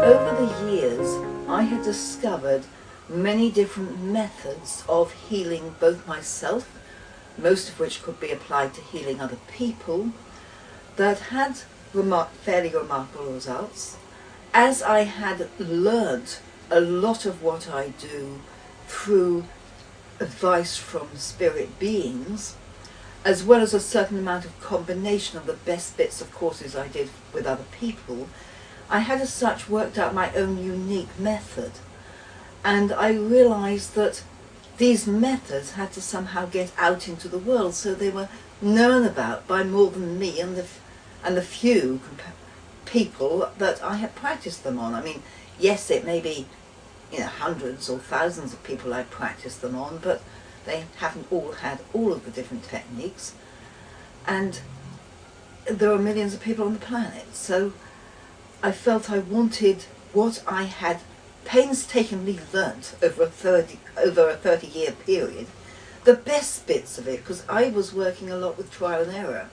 Over the years, I had discovered many different methods of healing both myself, most of which could be applied to healing other people, that had fairly remarkable results. As I had learnt a lot of what I do through advice from spirit beings, as well as a certain amount of combination of the best bits of courses I did with other people, I had as such worked out my own unique method. And I realised that these methods had to somehow get out into the world, so they were known about by more than me and the few people that I had practiced them on. I mean, yes, it may be, hundreds or thousands of people I practiced them on, but they haven't all had all of the different techniques. And there are millions of people on the planet, so I felt I wanted what I had painstakingly learnt over a 30-year period, the best bits of it, because I was working a lot with trial and error,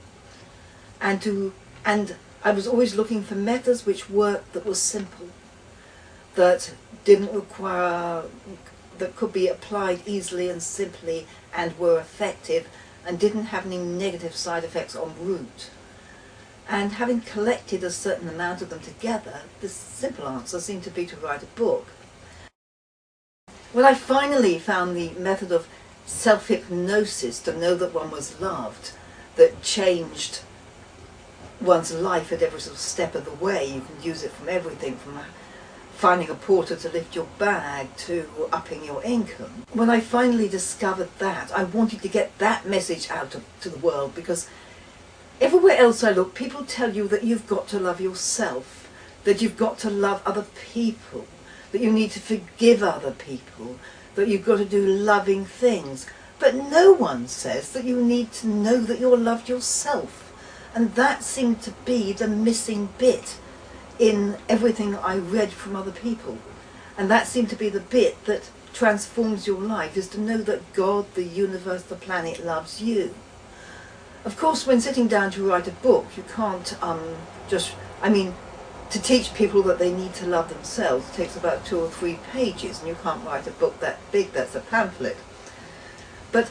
and I was always looking for methods which worked, that were simple, that didn't require, that could be applied easily and simply and were effective and didn't have any negative side effects en route. And having collected a certain amount of them together, the simple answer seemed to be to write a book. When I finally found the method of self-hypnosis to know that one was loved, that changed one's life at every sort of step of the way, you can use it from everything, from finding a porter to lift your bag to upping your income. When I finally discovered that, I wanted to get that message out to the world, because everywhere else I look, people tell you that you've got to love yourself, that you've got to love other people, that you need to forgive other people, that you've got to do loving things. But no one says that you need to know that you're loved yourself. And that seemed to be the missing bit in everything I read from other people. And that seemed to be the bit that transforms your life, is to know that God, the universe, the planet loves you. Of course, when sitting down to write a book, you can't to teach people that they need to love themselves takes about 2 or 3 pages, and you can't write a book that big, that's a pamphlet. But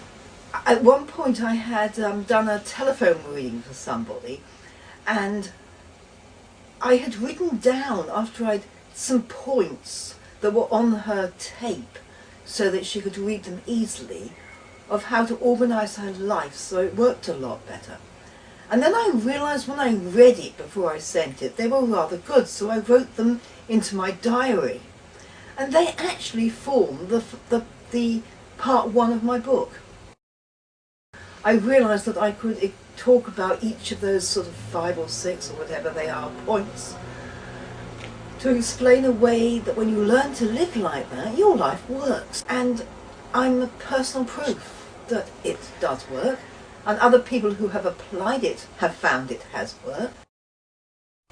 at one point I had done a telephone reading for somebody, and I had written down, after I'd some points that were on her tape so that she could read them easily, of how to organise her life so it worked a lot better. And then I realised when I read it before I sent it, they were rather good, so I wrote them into my diary. And they actually form the part 1 of my book. I realised that I could talk about each of those sort of 5 or 6 or whatever they are points, to explain a way that when you learn to live like that, your life works. And I'm a personal proof that it does work, and other people who have applied it have found it has worked.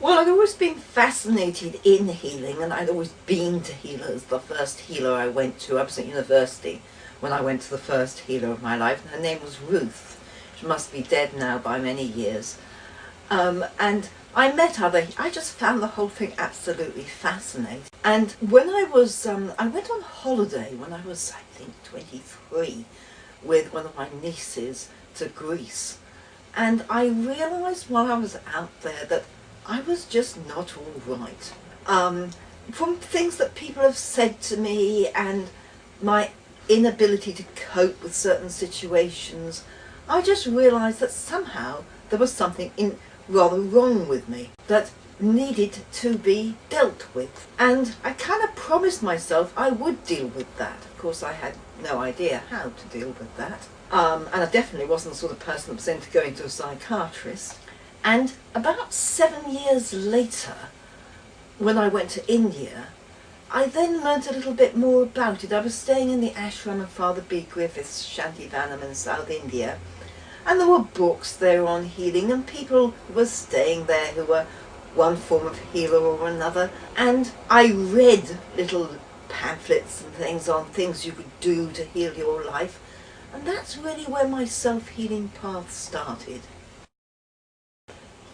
Well, I'd always been fascinated in healing, and I'd always been to healers. The first healer I went to, I was at university when I went to the first healer of my life, and her name was Ruth. She must be dead now by many years. And I met her. I just found the whole thing absolutely fascinating. And when I was, I went on holiday when I was, I think, 23, with one of my nieces to Greece. And I realised while I was out there that I was just not all right. From things that people have said to me and my inability to cope with certain situations, I just realised that somehow there was something rather wrong with me that needed to be dealt with. And I kind of promised myself I would deal with that. Of course, I had no idea how to deal with that. And I definitely wasn't the sort of person that was into going to a psychiatrist. And about 7 years later, when I went to India, I then learnt a little bit more about it. I was staying in the ashram of Father B. Griffiths, Shantivanam in South India, and there were books there on healing, and people were staying there who were one form of healer or another, and I read little pamphlets and things on things you could do to heal your life, and that's really where my self-healing path started.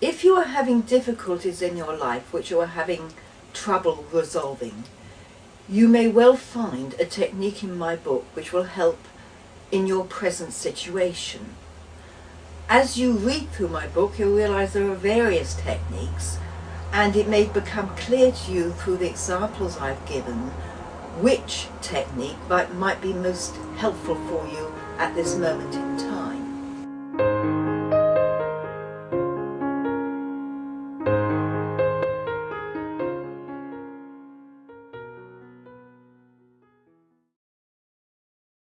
If you are having difficulties in your life which you are having trouble resolving, you may well find a technique in my book which will help in your present situation. As you read through my book, you'll realize there are various techniques, and it may become clear to you through the examples I've given which technique might be most helpful for you at this moment in time.